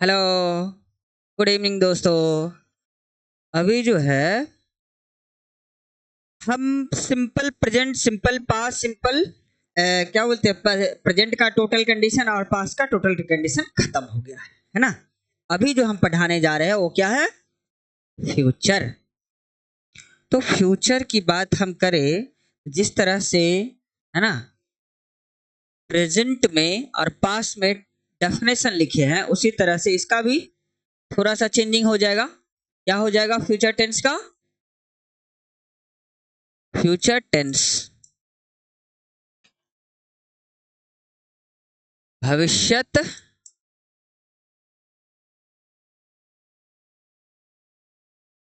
Hello. Good evening दोस्तों। अभी जो है हम simple present, simple past, simple क्या बोलते हैं, प्रेजेंट का टोटल कंडीशन और पास्ट का टोटल कंडीशन खत्म हो गया है ना। अभी जो हम पढ़ाने जा रहे हैं वो क्या है? फ्यूचर। तो फ्यूचर की बात हम करें, जिस तरह से, है ना, प्रेजेंट में और पास्ट में डेफिनेशन लिखे हैं उसी तरह से इसका भी थोड़ा सा चेंजिंग हो जाएगा। क्या हो जाएगा फ्यूचर टेंस का? फ्यूचर टेंस भविष्यत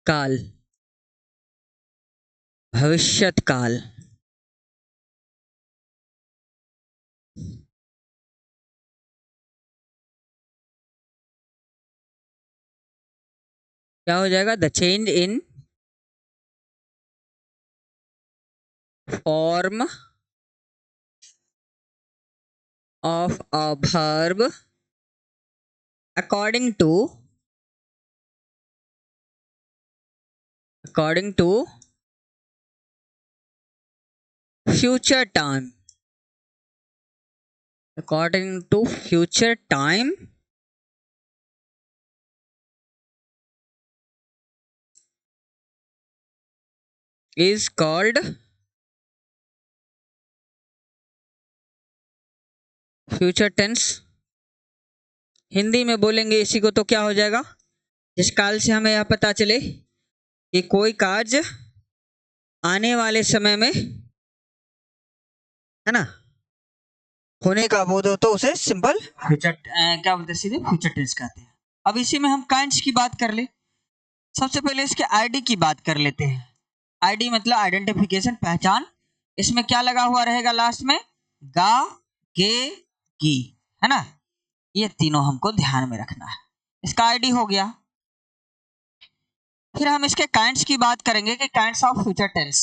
काल। भविष्यत काल। क्या हो जाएगा? The change in form of a verb according to according to future time. According to future time is called future tense. Hindi में बोलेंगे इसी को तो क्या हो जाएगा? जिस काल से हमें यह पता चले कि कोई कार्य आने वाले समय में, है ना, होने का बोध हो तो उसे सिंपल फ्यूचर क्या बोलते हैं, सीधे फ्यूचर टेंस कहते हैं। अब इसी में हम काइंड्स की बात कर ले। सबसे पहले इसके आईडी की बात कर लेते हैं। आईडी मतलब आइडेंटिफिकेशन, पहचान। इसमें क्या लगा हुआ रहेगा लास्ट में? गा, गे, गी, है ना। ये तीनों हमको ध्यान में रखना है। इसका आईडी हो गया। फिर हम इसके काइंड्स की बात करेंगे कि kinds of future tense.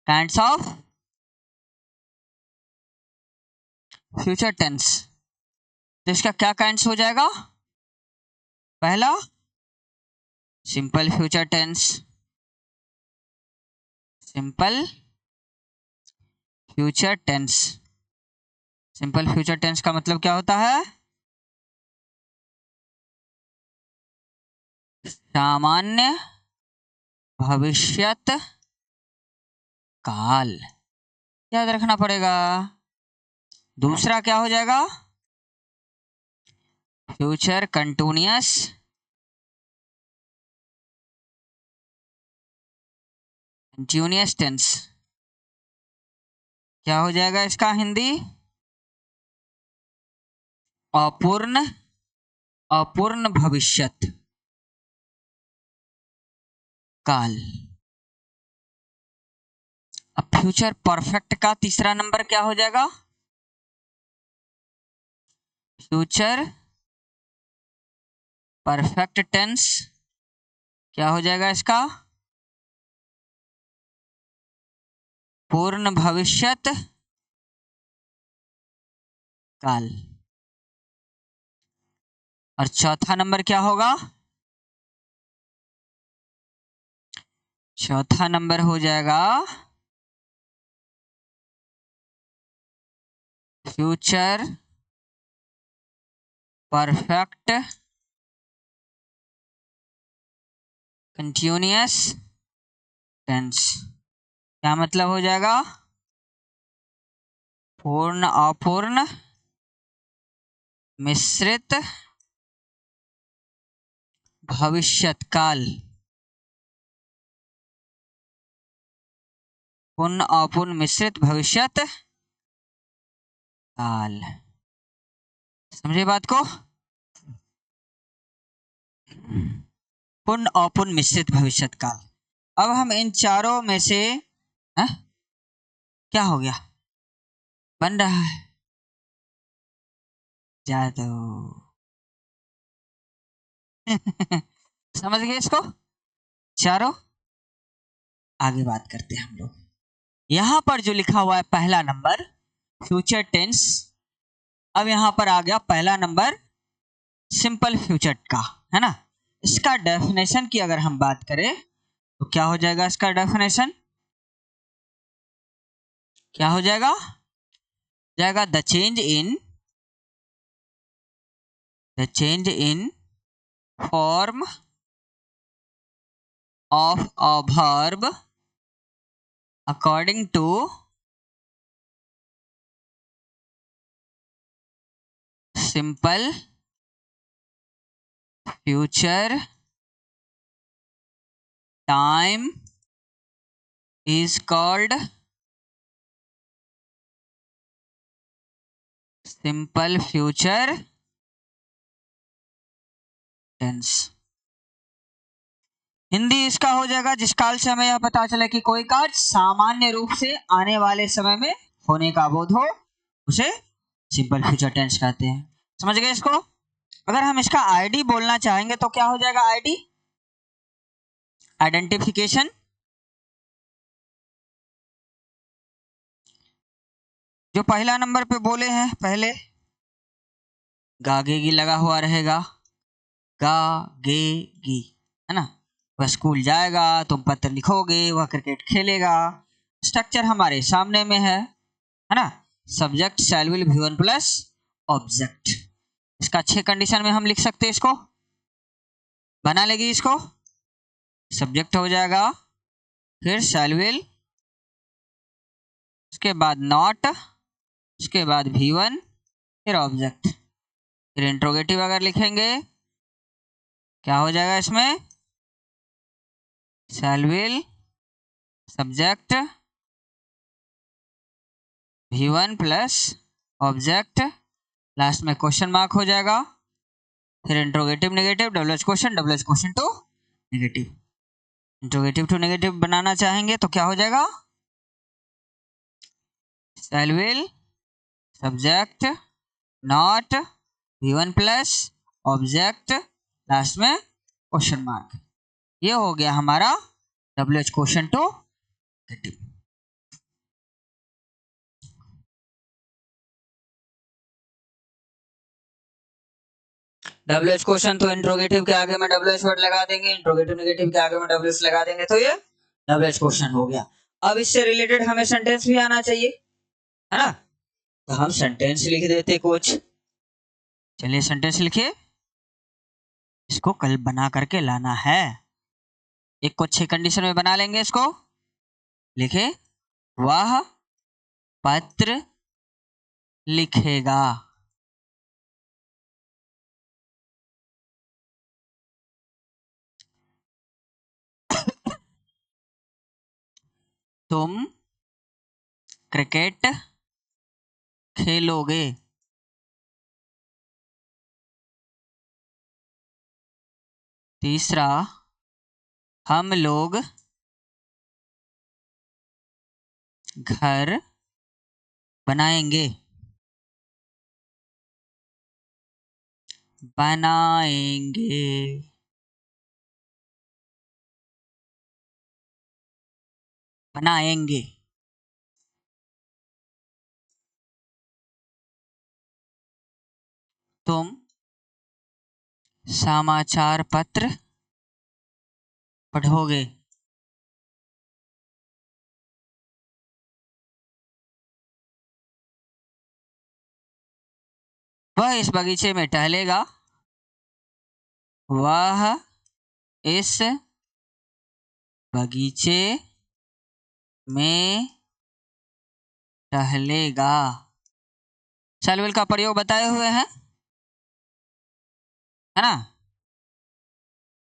Kinds of future tense. तो इसका क्या काइंड्स हो जाएगा? पहला simple future tense. Simple future tense. Simple future tense का मतलब क्या होता है? सामान्य भविष्यत काल। याद रखना पड़ेगा। दूसरा क्या हो जाएगा? Future continuous continuous tense. क्या हो जाएगा इसका हिंदी? अपूर्ण अपूर्ण भविष्यत काल। अब फ्यूचर परफेक्ट का तीसरा नंबर क्या हो जाएगा? Future perfect tense. क्या हो जाएगा इसका? पूर्ण भविष्यत काल। और चौथा नंबर क्या होगा? चौथा नंबर हो जाएगा फ्यूचर परफेक्ट कंटिन्यूअस टेंस। क्या मतलब हो जाएगा? पूर्ण अपूर्ण मिश्रित भविष्यत काल। पूर्ण अपूर्ण मिश्रित भविष्यत काल। समझे बात को? पूर्ण अपूर्ण मिश्रित भविष्यत काल। अब हम इन चारों में से क्या हो गया? बन रहा है जादू। समझ गए इसको? चारों। आगे बात करते हैं हम लोग। यहां पर जो लिखा हुआ है पहला नंबर फ्यूचर टेंस। अब यहां पर आ गया पहला नंबर सिंपल फ्यूचर का, है ना। इसका डेफिनेशन की अगर हम बात करें तो क्या हो जाएगा, इसका डेफिनेशन क्या हो जाएगा, the change in form of a verb according to simple future time is called simple future tense। Hindi इसका हो जाएगा जिस काल से हमें यह पता चले कि कोई कार्य सामान्य रूप से आने वाले समय में होने का बोध हो, उसे सिंपल फ्यूचर टेंस कहते हैं। समझ गए इसको। अगर हम इसका आईडी बोलना चाहेंगे तो क्या हो जाएगा, आईडी आइडेंटिफिकेशन। जो पहला नंबर पे बोले हैं पहले, गा गे गी लगा हुआ रहेगा, गा गे गी, है ना। वह स्कूल जाएगा, तुम पत्र लिखोगे, वह क्रिकेट खेलेगा। स्ट्रक्चर हमारे सामने में है ना। Subject shell will V1 plus object. इसका 6 कंडीशन में हम लिख सकते हैं, इसको बना लेगी। इसको सब्जेक्ट हो जाएगा, फिर शैल विल, उसके बाद नॉट, उसके बाद V1, फिर ऑब्जेक्ट, फिर इंट्रोगेटिव अगर लिखेंगे क्या हो जाएगा, इसमें shall will, subject, V1 plus object, last में क्वेश्चन मार्क हो जाएगा, फिर interrogative negative, question to negative. Interrogative to negative बनाना चाहेंगे तो क्या हो जाएगा, shall will, subject, not, V1 plus object, last में क्वेश्चन मार्क। ये हो गया हमारा WH question to negative. WH question तो इंट्रोगेटिव के आगे में WH वर्ड लगा देंगे, इंट्रोगेटिव नेगेटिव के आगे में WH लगा देंगे, तो ये WH क्वेश्चन हो गया। अब इससे रिलेटेड हमें सेंटेंस भी आना चाहिए, है ना। तो हम सेंटेंस लिख देते कुछ। चलिए सेंटेंस लिखिए, इसको कल बना करके लाना है। एक को 6 कंडीशन में बना लेंगे। इसको लिखे, वह पत्र लिखेगा। तुम क्रिकेट खेलोगे। तीसरा, हम लोग घर बनाएंगे। बनाएंगे। तुम समाचार पत्र पढ़ोगे। वह इस बगीचे में टहलेगा। वह इस बगीचे में टहलेगा। शैल विल का प्रयोग बताए हुए हैं, है ना।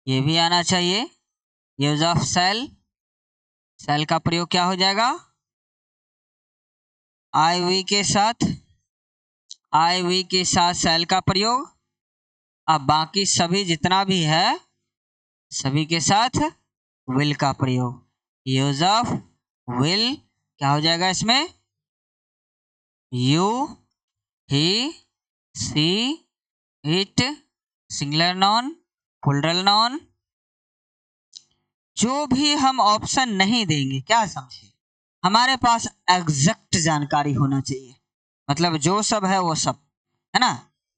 ये भी आना चाहिए। यूज ऑफ शैल, शैल का प्रयोग क्या हो जाएगा, आई वी के साथ, आई वी के साथ शैल का प्रयोग। अब बाकी सभी जितना भी है सभी के साथ विल का प्रयोग। यूज ऑफ विल क्या हो जाएगा इसमें, you, he, C, it, singular noun, plural noun. जो भी हम ऑप्शन नहीं देंगे, क्या समझे, हमारे पास एग्जैक्ट जानकारी होना चाहिए। मतलब जो सब है वो सब, है ना।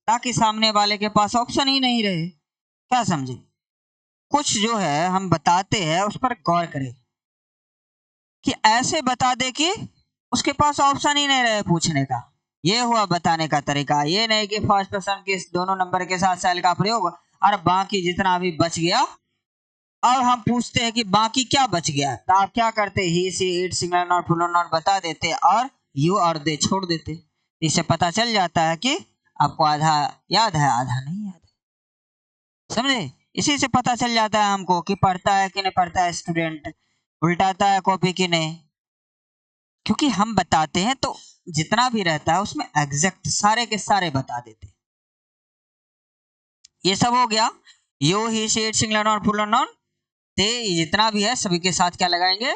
ताकि सामने वाले के पास ऑप्शन ही नहीं रहे। क्या समझे? कुछ जो है हम बताते हैं उस पर गौर करें कि ऐसे बता दे कि उसके पास ऑप्शन ही नहीं रहे पूछने का। ये हुआ बताने का तरीका। ये नहीं कि फर्स्ट पर्सन के दोनों नंबर के साथ सेल का प्रयोग और बाकी जितना भी बच गया। अब हम पूछते हैं कि बाकी क्या बच गया, तो आप क्या करते? He C it singular noun plural noun बता देते और यू और दे छोड़ देते। इससे पता चल जाता है कि आपको आधा याद है आधा नहीं याद है। समझे? इसी से पता चल जाता है हमको कि पढ़ता है कि नहीं पढ़ता है स्टूडेंट, उल्टाता है कॉपी की नहीं। क्योंकि हम बताते हैं तो जितना भी रहता है उसमें एग्जैक्ट सारे के सारे बता देते। ये सब हो गया you he she it singular noun plural noun. ते जितना भी है सभी के साथ क्या लगाएंगे?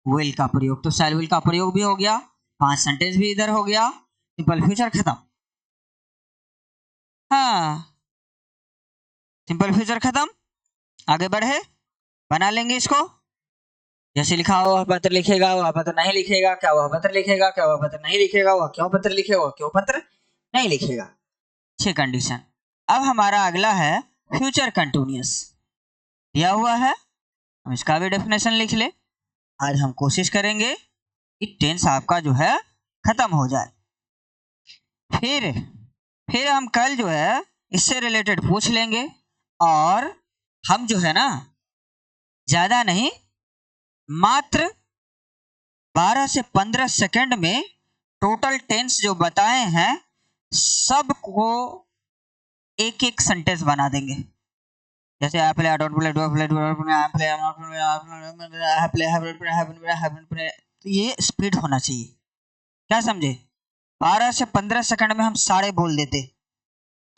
विल का प्रयोग। तो शैल विल का प्रयोग भी हो गया, 5 सेंटेंस भी इधर हो गया, सिंपल फ्यूचर खत्म। हाँ, सिंपल फ्यूचर खत्म। आगे बढ़े, बना लेंगे इसको। जैसे लिखा हुआ पत्र लिखेगा, वह पत्र नहीं लिखेगा, क्या वह पत्र लिखेगा, क्या वह पत्र नहीं लिखेगा, वह क्यों पत्र लिखेगा, वह क्यों पत्र नहीं लिखेगा। 6 कंडीशन। अब हमारा अगला है फ्यूचर कंटिन्यूअस। दिया हुआ है, हम इसका भी डेफिनेशन लिख ले। आज हम कोशिश करेंगे कि टेंस आपका जो है खत्म हो जाए। फिर हम कल जो है इससे रिलेटेड पूछ लेंगे और हम जो है ना ज्यादा नहीं, मात्र 12 से 15 सेकंड में टोटल टेंस जो बताए हैं सबको एक एक सेंटेंस बना देंगे। जैसे I play, I don't play, do play, do not play, I play, I not play, I play, haven't play, haven't play, haven't play. तो ये स्पीड होना चाहिए। क्या समझे? 12 से 15 सेकंड में हम सारे बोल देते,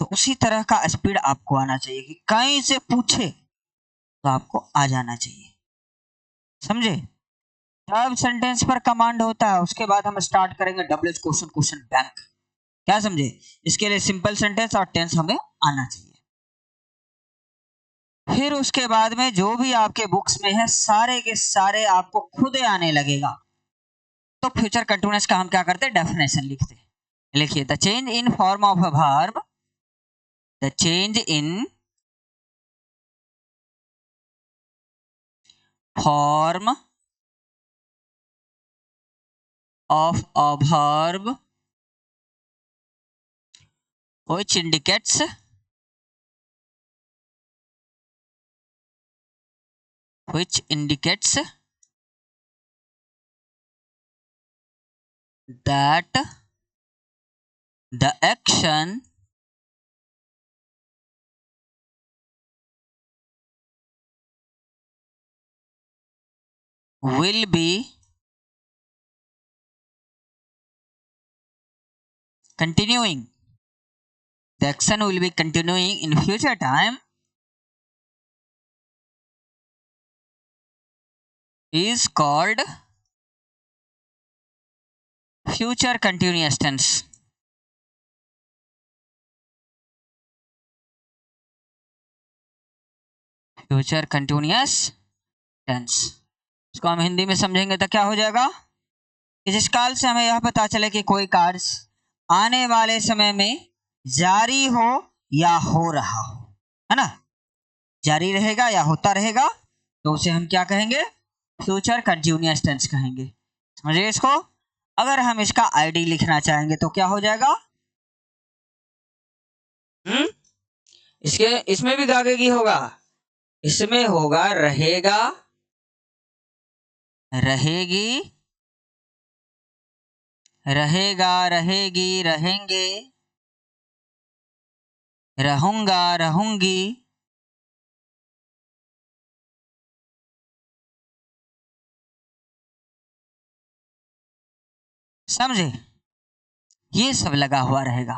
तो उसी तरह का स्पीड आपको आना चाहिए कि कहीं से पूछे तो आपको आ जाना चाहिए। समझे? तब सेंटेंस पर कमांड होता है, उसके बाद हम स्टार्ट करेंगे डब्ल्यूएच क्वेश्चन क्वेश्चन बैंक। क्या समझे? इसके लिए सिंपल सेंटेंस और टेंस हमें आना चाहिए। फिर उसके बाद में जो भी आपके बुक्स में है सारे के सारे आपको खुद आने लगेगा। तो फ्यूचर कंटिन्यूअस का हम क्या करते हैं? डेफिनेशन लिखते हैं। लिखिए, the change in form of a verb, the change in form of a verb which indicates that the action will be continuing. The action will be continuing in future time is called future continuous tense. Future continuous tense. इसको हम हिंदी में समझेंगे तो क्या हो जाएगा? जिस काल से हमें यह पता चले कि कोई कार्य आने वाले समय में जारी हो या हो रहा हो, है ना, जारी रहेगा या होता रहेगा, तो उसे हम क्या कहेंगे? फ्यूचर कंटिन्यूअस टेंस कहेंगे। समझिए इसको। अगर हम इसका आईडी लिखना चाहेंगे तो क्या हो जाएगा? इसमें भी आगे की होगा, इसमें होगा रहेगा, रहेगी, रहेगा, रहेगी, रहेंगे, रहूंगा, रहूंगी, समझे? ये सब लगा हुआ रहेगा।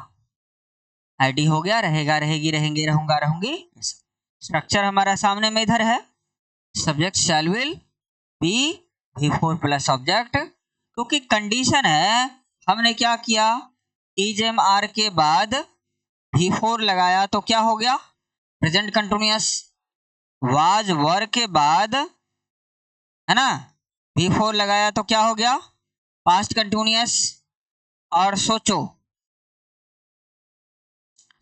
आईडी हो गया, रहेगा, रहेगी, रहेंगे, रहूंगा, रहूंगी। स्ट्रक्चर हमारा सामने में इधर है। Subject shell will be V4 plus object, क्योंकि कंडीशन है। हमने क्या किया? इजम आर के बाद V4 लगाया तो क्या हो गया? Present continuous. वाज वर के बाद, है ना, V4 लगाया तो क्या हो गया? Past continuous. और सोचो,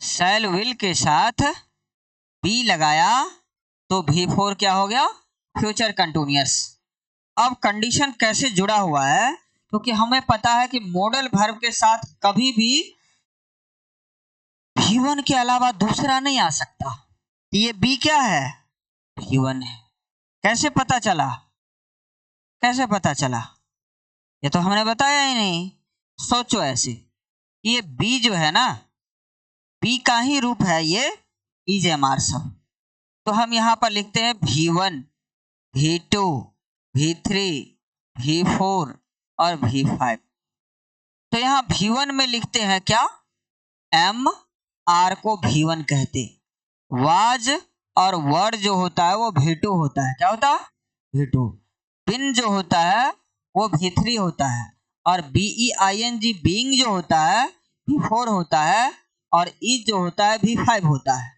शैल विल के साथ बी लगाया तो V4 क्या हो गया, फ्यूचर कंटिन्यूअस। अब कंडीशन कैसे जुड़ा हुआ है, क्योंकि हमें पता है कि मॉडल वर्ब के साथ कभी भी V1 के अलावा दूसरा नहीं आ सकता। ये बी क्या है, V1 है। कैसे पता चला, कैसे पता चला, ये तो हमने बताया ही नहीं। सोचो ऐसे, ये बी जो है ना, बी का ही रूप है ये EJMR सब। तो हम यहां पर लिखते हैं V1, V2, V3, V4 और V5। तो यहां V1 में लिखते हैं क्या, M R को V1 कहते। वाज और वर्ड जो होता है वो V2 होता है। क्या होता है, V2। बिन जो होता है वो V3 होता है, और BEING बीइंग जो होता है V4 होता है, और ई जो होता है V5 होता है।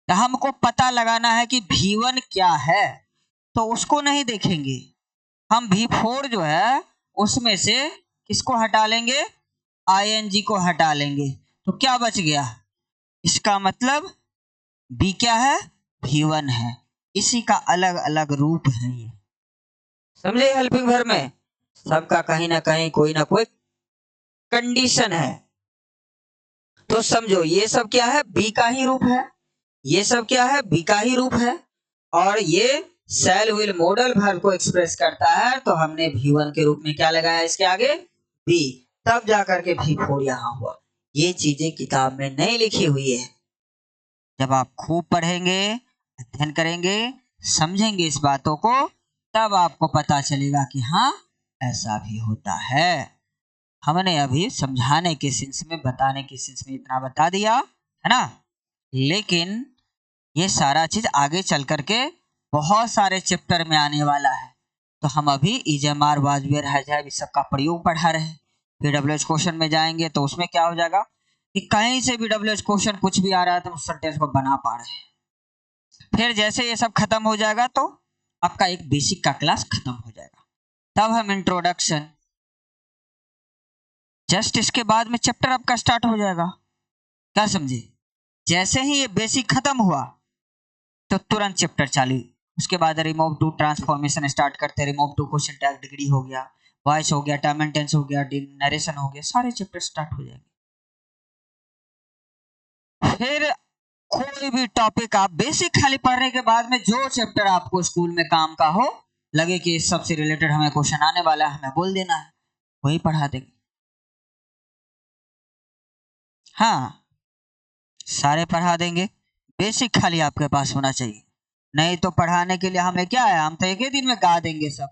तो हमको पता लगाना है कि V1 क्या है, तो उसको नहीं देखेंगे हम। V4 जो है उसमें से किसको हटा लेंगे, ING को हटा लेंगे, तो क्या बच गया, इसका मतलब B क्या है, V1 है। इसी का अलग अलग रूप है ये, समझे। हेल्पिंग वर्ब में सबका कहीं ना कहीं कोई ना कोई कंडीशन है। तो समझो ये सब क्या है, बी का ही रूप है, ये सब क्या है, बी का ही रूप है, और ये शैल विल मॉडल वर्ब को एक्सप्रेस करता है। तो हमने V1 के रूप में क्या लगाया इसके आगे, बी, तब जाकर के V4 यहां हुआ। ये चीजें किताब में नहीं लिखी हुई है। जब आप खूब पढ़ेंगे, अध्ययन करेंगे, समझेंगे इस बातों को, तब आपको पता चलेगा कि हाँ ऐसा भी होता है। हमने अभी समझाने के सेंस में, बताने के सेंस में इतना बता दिया है ना, लेकिन ये सारा चीज आगे चल करके बहुत सारे चैप्टर में आने वाला है। तो हम अभी EJMR, was were, has have इस सब का प्रयोग पढ़ा रहे हैं। PWH क्वेश्चन में जाएंगे तो उसमें क्या हो जाएगा कि कहीं से भी PWH क्वेश्चन कुछ भी आ रहा है तो उस सेंटेंस को बना पा रहे हैं। फिर जैसे ये सब खत्म हो जाएगा तो आपका एक बेसिक का क्लास खत्म हो जाएगा, तब हम इंट्रोडक्शन, जस्ट इसके बाद में चैप्टर आपका स्टार्ट हो जाएगा। क्या समझे, जैसे ही ये बेसिक खत्म हुआ तो तुरंत चैप्टर चालू। उसके बाद रिमूव टू ट्रांसफॉर्मेशन स्टार्ट करते हैं। Remove to question tag, degree हो गया, वॉइस हो गया, टाइम एंड टेंस हो गया, नरेशन हो गया, सारे चैप्टर स्टार्ट हो जाएंगे। फिर कोई भी टॉपिक आप बेसिक खाली पढ़ने के बाद में जो चैप्टर आपको स्कूल में काम का हो, लगे कि इस सबसे रिलेटेड हमें क्वेश्चन आने वाला है, हमें बोल देना है, वही पढ़ा देंगे। हाँ, सारे पढ़ा देंगे, बेसिक खाली आपके पास होना चाहिए। नहीं तो पढ़ाने के लिए हमें क्या है, हम तो एक ही दिन में गा देंगे सब,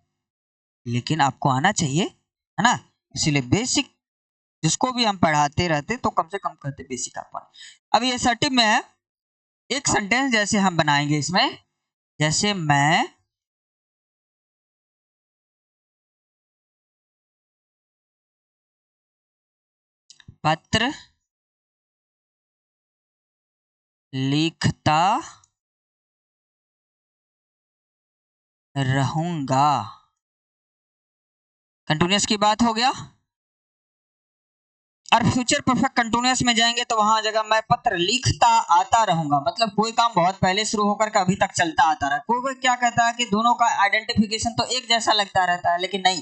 लेकिन आपको आना चाहिए, है ना। इसीलिए बेसिक जिसको भी हम पढ़ाते रहते तो कम से कम करते बेसिक आपको। अब ये सर्टिव में है, एक सेंटेंस जैसे हम बनाएंगे इसमें, जैसे मैं पत्र लिखता रहूंगा, कंटिन्यूअस की बात हो गया। और फ्यूचर परफेक्ट कंटिन्यूअस में जाएंगे तो वहां जगह मैं पत्र लिखता आता रहूंगा, मतलब कोई काम बहुत पहले शुरू होकर के अभी तक चलता आता रहा। कोई कोई क्या कहता है कि दोनों का आइडेंटिफिकेशन तो एक जैसा लगता रहता है, लेकिन नहीं,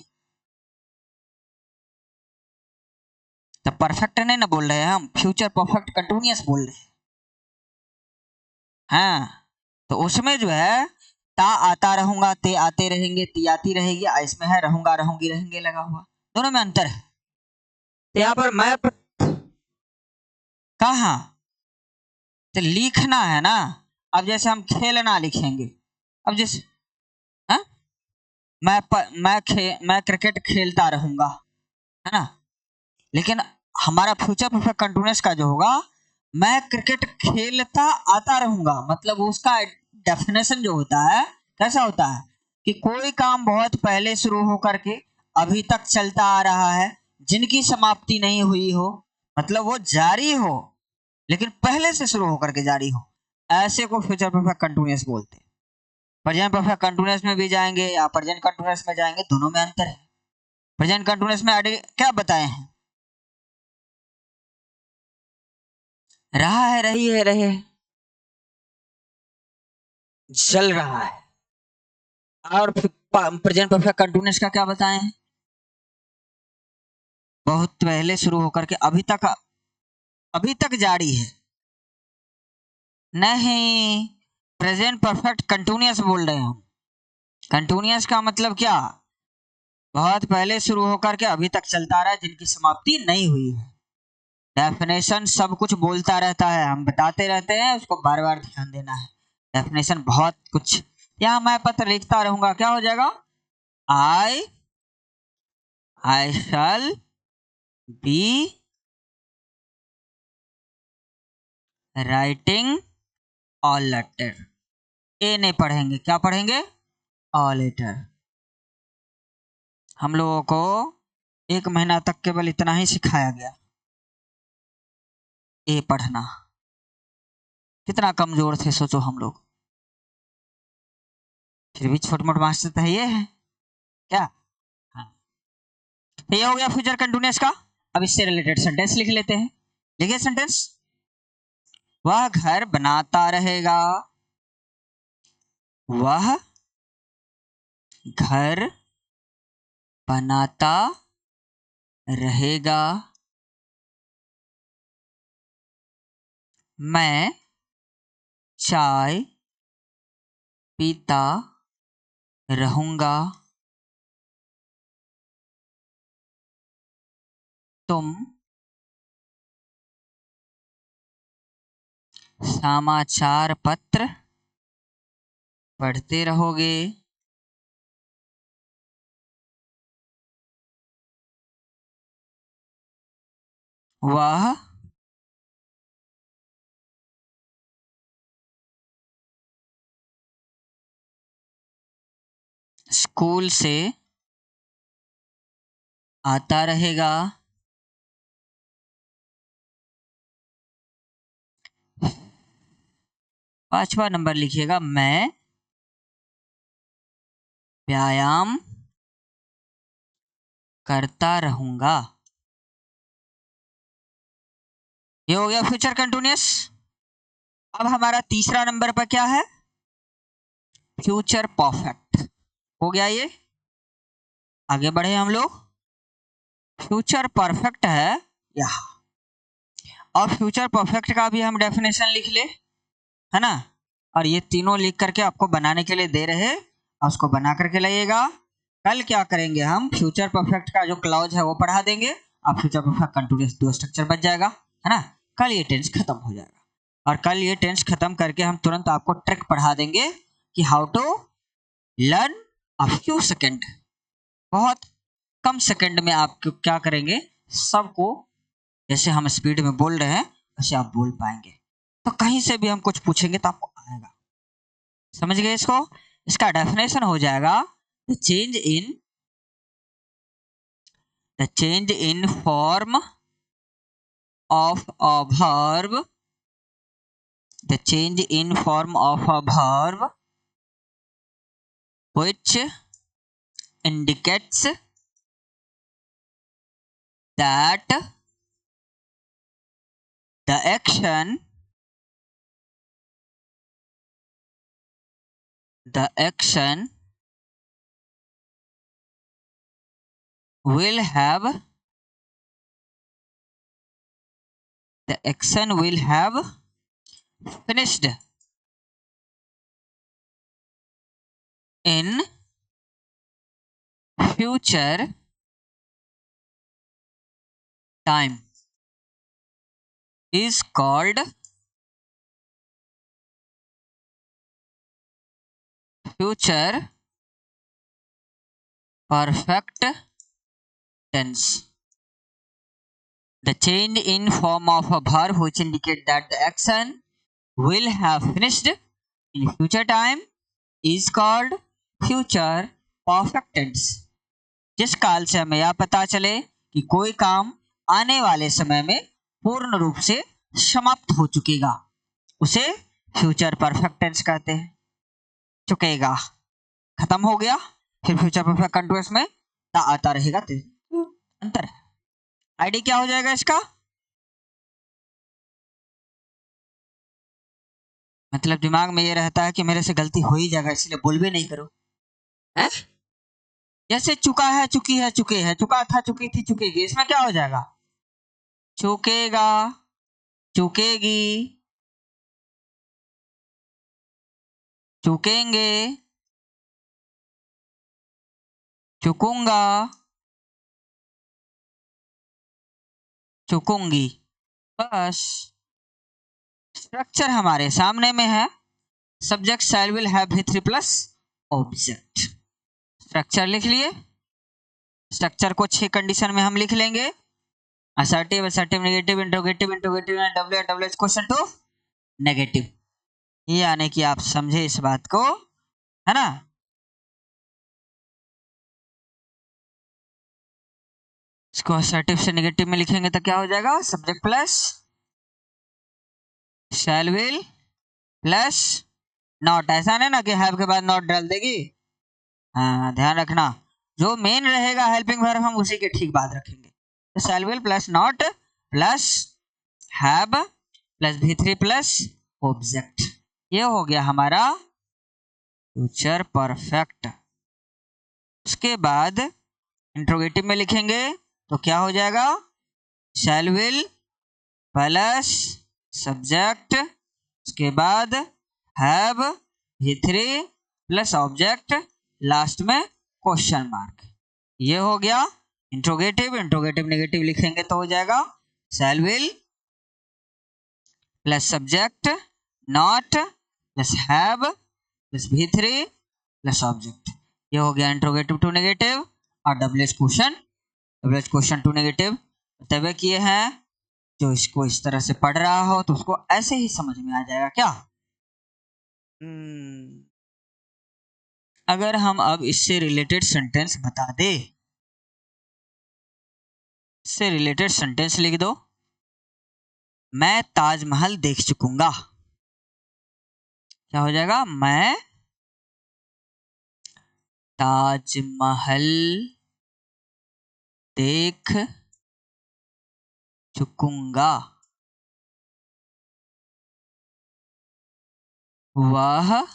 तो परफेक्ट नहीं ना बोल रहे हैं हम, फ्यूचर परफेक्ट कंटिन्यूअस बोल रहे हैं। हाँ, तो उसमें जो है ता आता रहूंगा, ते आते रहेंगे, ती आती रहेगी, इसमें है रहूंगा, रहूंगी, रहेंगे लगा हुआ, दोनों में अंतर है। तो यहाँ पर मैं कहा, तो लिखना है ना। अब जैसे हम खेलना लिखेंगे, अब जैसे हाँ? मैं क्रिकेट खेलता रहूंगा, है ना, लेकिन हमारा फ्यूचर परफेक्ट कंटिन्यूअस का जो होगा, मैं क्रिकेट खेलता आता रहूंगा, मतलब उसका डेफिनेशन जो होता है कैसा होता है कि कोई काम बहुत पहले शुरू होकर के अभी तक चलता आ रहा है, जिनकी समाप्ति नहीं हुई हो, मतलब वो जारी हो लेकिन पहले से शुरू होकर के जारी हो, ऐसे को फ्यूचर परफेक्ट कंटिन्यूअस बोलते हैं। प्रेजेंट परफेक्ट कंटिन्यूअस में भी जाएंगे या प्रेजेंट कंटिन्यूअस में जाएंगे, दोनों में अंतर है। प्रेजेंट कंटिन्यूअस में क्या बताए हैं, रहा है, रही है, रहे, चल रहा है। और प्रेजेंट परफेक्ट कंटिन्यूअस का क्या बताएं? बहुत पहले शुरू होकर के अभी तक जारी है। नहीं, प्रेजेंट परफेक्ट कंटिन्यूअस बोल रहे हैं हम। कंटिन्यूअस का मतलब क्या? बहुत पहले शुरू होकर के अभी तक चलता रहा, जिनकी समाप्ति नहीं हुई है। डेफिनेशन सब कुछ बोलता रहता है, हम बताते रहते हैं, उसको बार बार ध्यान देना है। डेफिनेशन बहुत कुछ। यहाँ मैं पत्र लिखता रहूंगा, क्या हो जाएगा? I shall be writing all letter. A नहीं पढ़ेंगे, क्या पढ़ेंगे? All letter. हम लोगों को 1 महीना तक केवल इतना ही सिखाया गया, ए पढ़ना। कितना कमजोर थे सोचो हम लोग। फिर भी छोटे मोटे मास्टर तो ये है क्या? हाँ। तो ये हो गया फ्यूचर कंटिन्यूअस का। अब इससे रिलेटेड सेंटेंस लिख लेते हैं। लिखिए सेंटेंस। वह घर बनाता रहेगा, वह घर बनाता रहेगा, मैं चाय पीता रहूंगा, तुम समाचार पत्र पढ़ते रहोगे, वह स्कूल से आता रहेगा, 5वां नंबर लिखिएगा, मैं व्यायाम करता रहूंगा। ये हो गया फ्यूचर कंटिन्यूअस। अब हमारा तीसरा नंबर पर क्या है? फ्यूचर परफेक्ट हो गया ये। आगे बढ़े हम लोग। फ्यूचर परफेक्ट है यहाँ। और फ्यूचर परफेक्ट का भी हम डेफिनेशन लिख ले, है ना? और ये तीनों लिख करके आपको बनाने के लिए दे रहे, और उसको बना करके लाइएगा। कल क्या करेंगे हम? फ्यूचर परफेक्ट का जो क्लॉज है वो पढ़ा देंगे, और फ्यूचर परफेक्ट कंटिन्यूअस 2 स्ट्रक्चर बच जाएगा, है ना? कल ये टेंस खत्म हो जाएगा। और कल ये टेंस खत्म करके हम तुरंत आपको ट्रिक पढ़ा देंगे कि how to learn a few second. बहुत कम सेकंड में आप क्या करेंगे, सबको जैसे हम स्पीड में बोल रहे हैं वैसे आप बोल पाएंगे। तो कहीं से भी हम कुछ पूछेंगे तो आपको आएगा। समझ गए इसको? इसका डेफिनेशन हो जाएगा the change in form of a verb, the change in form of a verb which indicates that the action will have finished in future time is called future perfect tense. The change in form of a verb which indicate that the action will have finished in future time is called future perfect tense. जिस काल से हमें यह पता चले कि कोई काम आने वाले समय में पूर्ण रूप से समाप्त हो चुकेगा, उसे फ्यूचर परफेक्ट टेंस कहते हैं। चुकेगा, खत्म हो गया, फिर फ्यूचर परफेक्ट कंटिन्यूअस में ता आता रहेगा, अंतर है। आईडी क्या हो जाएगा इसका? मतलब दिमाग में ये रहता है कि मेरे से गलती हो ही जाएगा, इसलिए बोल भी नहीं करो है? जैसे चुका है, चुकी है, चुके है, चुका था, चुकी थी, चुकेगी, इसमें क्या हो जाएगा? चुकेगा, चुकेगी, चुकेंगे, चुकूंगा, चुकूंगी। बस स्ट्रक्चर हमारे सामने में है। Subject shell will have V3 plus object. Structure लिख लिए। स्ट्रक्चर को 6 कंडीशन में हम लिख लेंगे। Assertive, assertive negative, interrogative, interrogative, W W question to negative. यानी कि आप समझे इस बात को, है ना? इसको असर्टिव से नेगेटिव में लिखेंगे तो क्या हो जाएगा? Subject plus shell will plus not. ऐसा नहीं ना कि हैव के बाद नॉट डाल देगी। हाँ, ध्यान रखना, जो मेन रहेगा हेल्पिंग वर्ब हम उसी के ठीक बाद रखेंगे। तो शैल will plus not plus have plus V3 plus object. ये हो गया हमारा फ्यूचर परफेक्ट। उसके बाद इंट्रोगेटिव में लिखेंगे तो क्या हो जाएगा? शैल विल प्लस सब्जेक्ट, उसके बाद have V3 plus object, last में क्वेश्चन मार्क। ये हो गया इंट्रोगेटिव। इंट्रोगेटिव नेगेटिव लिखेंगे तो हो जाएगा shall will plus subject not plus have plus V3 plus object. ये हो गया इंट्रोगेटिव टू नेगेटिव। और WH क्वेश्चन टू नेगेटिव तब किए हैं। जो इसको इस तरह से पढ़ रहा हो तो उसको ऐसे ही समझ में आ जाएगा क्या? अगर हम अब इससे रिलेटेड सेंटेंस बता दे, इससे रिलेटेड सेंटेंस लिख दो। मैं ताजमहल देख चुकूंगा। क्या हो जाएगा? मैं ताजमहल देख चुकूंगा। वह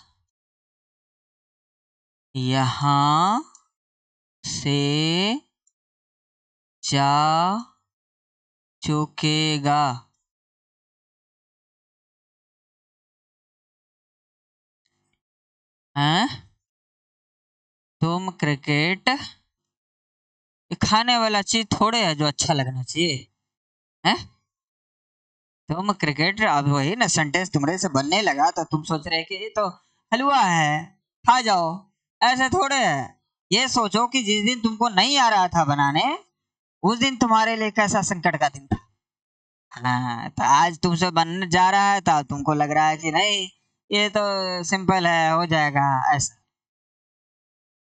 यहां से जा चुकेगा। हैं? तुम क्रिकेट खाने वाला चीज थोड़े है जो अच्छा लगना चाहिए है। तुम क्रिकेट, अब वही ना सेंटेंस तुम्हारे से बनने लगा तो तुम सोच रहे कि ये तो हलवा है, खा जाओ। ऐसे थोड़े है। ये सोचो कि जिस दिन तुमको नहीं आ रहा था बनाने, उस दिन तुम्हारे लिए कैसा संकट का दिन था। हाँ, तो आज तुमसे बनने जा रहा है तो तुमको लग रहा है कि नहीं, ये तो सिंपल है, हो जाएगा। ऐसा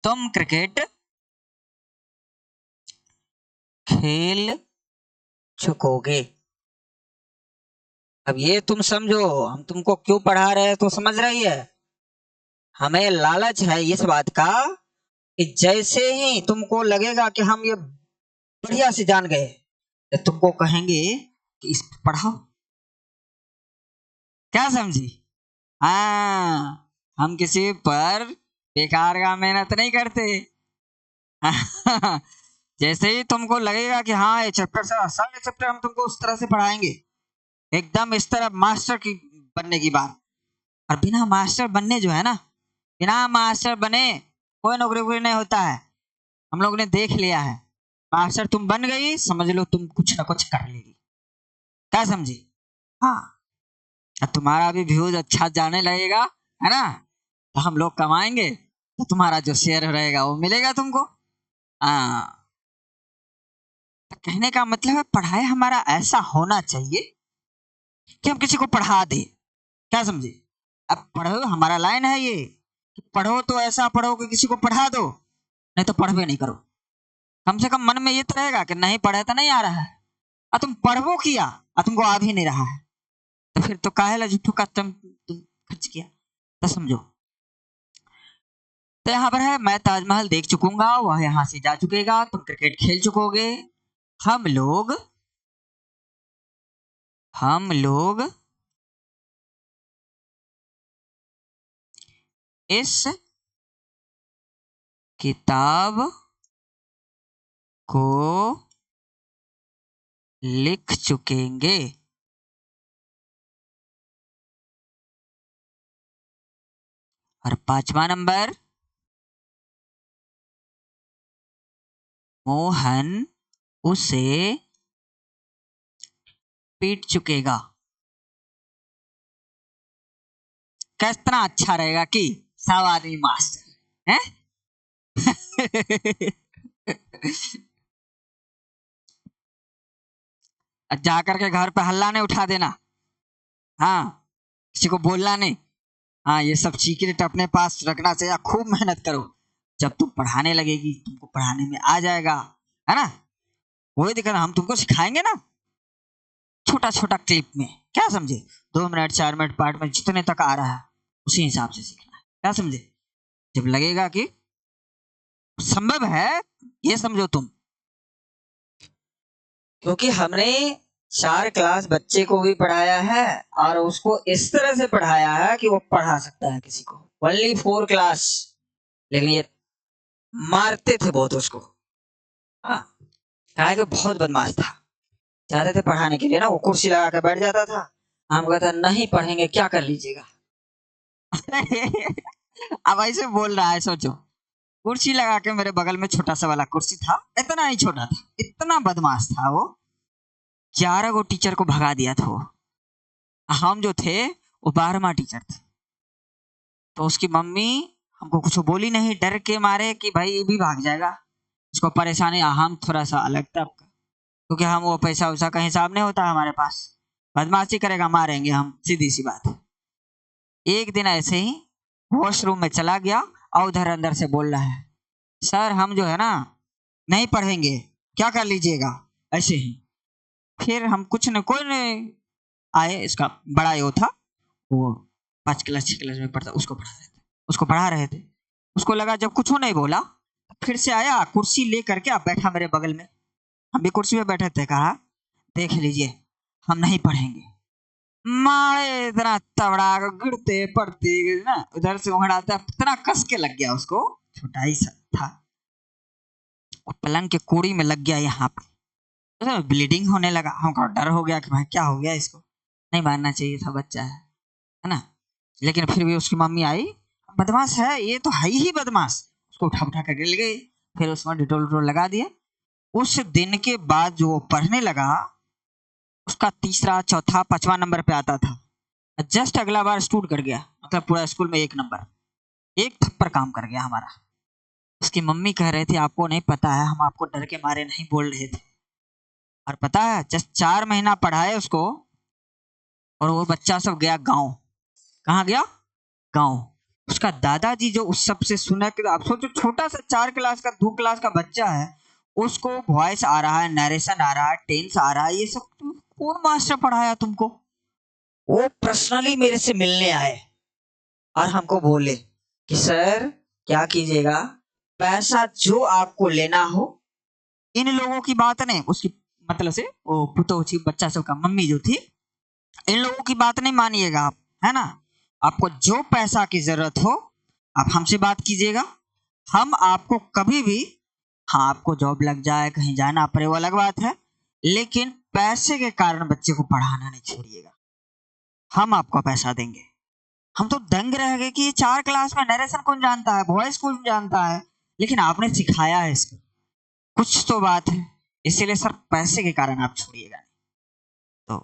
तुम क्रिकेट खेल चुकोगे। अब ये तुम समझो, हम तुमको क्यों पढ़ा रहे हैं तो समझ रही है। हमें लालच है इस बात का कि जैसे ही तुमको लगेगा कि हम ये बढ़िया से जान गए तो तुमको कहेंगे कि इस पढ़ाओ। क्या समझी? हाँ, हम किसी पर बेकार का मेहनत नहीं करते। जैसे ही तुमको लगेगा कि हाँ ये चैप्टर सारे चैप्टर हम तुमको उस तरह से पढ़ाएंगे, एकदम इस तरह मास्टर की बनने की बात। और बिना मास्टर बनने जो है ना, बिना मास्टर बने कोई नौकरी वोकरी नहीं होता है। हम लोग ने देख लिया है। मास्टर तुम बन गई, समझ लो तुम कुछ ना कुछ कर लेगी। क्या समझी? हाँ, अब तुम्हारा भी व्यूज अच्छा जाने लगेगा, है ना? तो हम लोग कमाएंगे तो तुम्हारा जो शेयर रहेगा वो मिलेगा तुमको। हाँ, तो कहने का मतलब है पढ़ाई हमारा ऐसा होना चाहिए कि हम किसी को पढ़ा दे। क्या समझे? अब पढ़ो, हमारा लाइन है ये कि पढ़ो तो ऐसा पढ़ो कि किसी को पढ़ा दो, नहीं तो पढ़वे नहीं करो। कम से कम मन में ये तो रहेगा कि नहीं पढ़े तो नहीं आ रहा है, और तुम पढ़वो किया और तुमको आ भी नहीं रहा है, तो फिर तो काहे झूठू का तुम खर्च किया। तो समझो, तो यहाँ पर है मैं ताजमहल देख चुकूंगा, वह यहाँ से जा चुकेगा, तुम क्रिकेट खेल चुकोगे, हम लोग इस किताब को लिख चुकेंगे। और 5वां नंबर, मोहन उसे पीट चुकेगा। कितना अच्छा रहेगा कि सब आदमी मास्टर हैं। जाकर के घर पे हल्ला नहीं उठा देना, हाँ, किसी को बोलना नहीं, हाँ, ये सब सीक्रेट अपने पास रखना चाहिए। खूब मेहनत करो, जब तुम पढ़ाने लगेगी तुमको पढ़ाने में आ जाएगा, है ना। वही दिक्कत, हम तुमको सिखाएंगे ना छोटा छोटा क्लिप में, क्या समझे, 2 मिनट 4 मिनट पार्ट में जितने तक आ रहा है उसी हिसाब से सीखना है, क्या समझे। जब लगेगा कि संभव है, ये समझो तुम, क्योंकि हमने 4 क्लास बच्चे को भी पढ़ाया है और उसको इस तरह से पढ़ाया है कि वो पढ़ा सकता है किसी को। ओनली 4 क्लास, लेकिन ये मारते थे बहुत उसको, हाँ, कहा कि बहुत बदमाश था। जाते थे पढ़ाने के लिए ना, वो कुर्सी लगा कर बैठ जाता था, हम कहता नहीं पढ़ेंगे, क्या कर लीजिएगा। अब ऐसे बोल रहा है, सोचो, कुर्सी लगा के मेरे बगल में छोटा सा वाला कुर्सी था, इतना ही छोटा था, इतना बदमाश था वो, 11 गो टीचर को भगा दिया था वो। हम जो थे वो 12वां टीचर थे, तो उसकी मम्मी हमको कुछ बोली नहीं, डर के मारे कि भाई ये भी भाग जाएगा, इसको परेशानी। हम थोड़ा सा अलग था, क्योंकि हम वो पैसा वैसा का हिसाब नहीं होता हमारे पास, बदमाशी करेगा मारेंगे हम, सीधी सी बात है। एक दिन ऐसे ही वॉशरूम में चला गया और उधर अंदर से बोल रहा है, सर हम जो है ना नहीं पढ़ेंगे, क्या कर लीजिएगा, ऐसे ही। फिर हम कुछ न कोई नहीं आए, इसका बड़ा यो था, वो 5 क्लास 6 क्लास में पढ़ता, उसको पढ़ा रहे थे, उसको लगा जब कुछ नहीं बोला, फिर से आया कुर्सी ले करके अब बैठा मेरे बगल में, हम भी कुर्सी पे बैठे थे, कहा देख लीजिए हम नहीं पढ़ेंगे। मारे इतना तबड़ा गिरते पड़ते ना, उधर से उहड़ाता, इतना कस के लग गया उसको, छोटा ही सा था, पलंग के कोड़ी में लग गया यहाँ पे, तो ब्लीडिंग होने लगा। हमको डर हो गया कि भाई क्या हो गया इसको, नहीं मारना चाहिए था, बच्चा है ना। लेकिन फिर भी उसकी मम्मी आई, बदमाश है ये तो है ही बदमाश, उसको उठा उठा कर ले गई, फिर उसमें डिटोल विटोल लगा दिया। उस दिन के बाद जो वो पढ़ने लगा, उसका 3रा 4था 5वां नंबर पे आता था। जस्ट अगला बार स्टूड कर गया, मतलब पूरा स्कूल में 1 नंबर, 1 थप्पड़ काम कर गया हमारा। उसकी मम्मी कह रहे थे आपको नहीं पता है, हम आपको डर के मारे नहीं बोल रहे थे। और पता है जस्ट 4 महीना पढ़ाए उसको, और वो बच्चा सब गया गाँव। कहाँ गया? गाँव। उसका दादाजी जो उस सब से सुना कि, आप सोचो छोटा सा 4 क्लास का 2 क्लास का बच्चा है, उसको वॉइस आ रहा है, नरेशन आ रहा है, टेंस आ रहा है, ये सब कौन मास्टर पढ़ाया तुमको। वो पर्सनली मेरे से मिलने आए और हमको बोले कि सर क्या कीजिएगा, पैसा जो आपको लेना हो, इन लोगों की बात नहीं, उसकी मतलब से वो पुतो बच्चा सब का मम्मी जो थी, इन लोगों की बात नहीं मानिएगा आप, है ना। आपको जो पैसा की जरूरत हो आप हमसे बात कीजिएगा, हम आपको कभी भी, हाँ आपको जॉब लग जाए कहीं जाना पड़े वो अलग बात है, लेकिन पैसे के कारण बच्चे को पढ़ाना नहीं छोड़िएगा, हम आपको पैसा देंगे। हम तो दंग रह गए कि ये 4 क्लास में नरेशन कौन जानता है, वॉइस कौन जानता है, लेकिन आपने सिखाया है इसको, कुछ तो बात है, इसीलिए सर पैसे के कारण आप छोड़िएगा। तो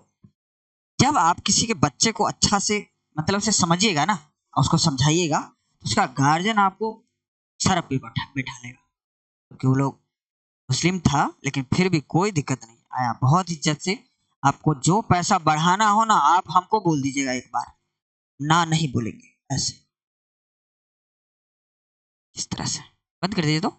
जब आप किसी के बच्चे को अच्छा से मतलब से समझिएगा ना, और उसको समझाइएगा, तो उसका गार्जियन आपको सर पे बैठा लेगा, क्योंकि वो लोग मुस्लिम था, लेकिन फिर भी कोई दिक्कत नहीं आया, बहुत इज्जत से। आपको जो पैसा बढ़ाना हो ना, आप हमको बोल दीजिएगा, एक बार ना नहीं बोलेंगे, ऐसे इस तरह से। बंद कर दीजिए तो।